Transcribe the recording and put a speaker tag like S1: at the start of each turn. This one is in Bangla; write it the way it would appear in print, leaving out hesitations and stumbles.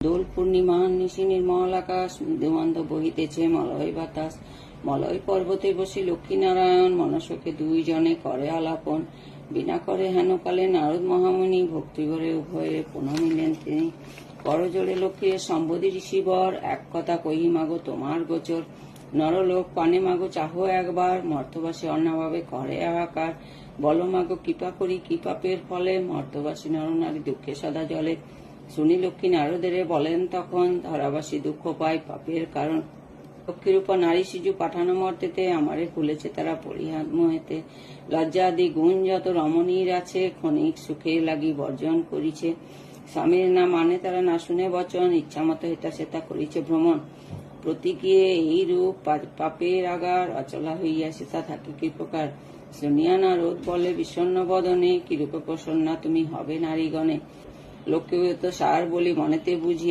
S1: দোল পূর্ণিমা নিশি নির্মল আকাশ, মৃদুমন্দ বহিতেছে মলয় বাতাস। মলয় পর্বতে বসি লক্ষ্মীনারায়ণ, মনসকে দুইজনে করে আলাপন। বিনা করে হেনকালে নারদ মহামুনি, ভক্তিভরে উভয়ে প্রণমিলেন তিনি। করজোড়ে লক্ষ্মীর সম্বোধি ঋষিবর, এক কথা কহি মাগো তোমার গোচর। নরলোক পানে মাগো চাহো একবার, মর্তবাসী অন্নাভাবে করে হাহাকার। বলো মাগো কৃপা করি কি পাপের ফলে, মর্তবাসী নরনারী দুঃখে সদা জলে। শুনি লক্ষ্মী নারদেরে বলেন তখন, ধরাবাসী দুঃখ পায় পাপের কারণ। লক্ষ্মীর উপর নারী শিশু পাঠানো মর্তেতে, আমারে খুলেছে তারা পরিহাত মোহেতে। লজ্জা আদি গুণ যত রমণীর আছে, ক্ষণিক সুখে লাগি বর্জন করিছে। স্বামীর না মানে তারা না শুনে বচন, ইচ্ছা মতো হেতা সেতা করিছে ভ্রমণ। প্রতিক্রিয়ে এই রূপ পাপের আগার, অচলা হইয়া সেতা থাকে কি প্রকার। শুনিয়া নারদ বলে বিষণ্ণ বদনে, কিরূপে প্রসন্না তুমি হবে নারীগণে। লক্ষ্মী তো সার বলি মনেতে বুঝিয়া,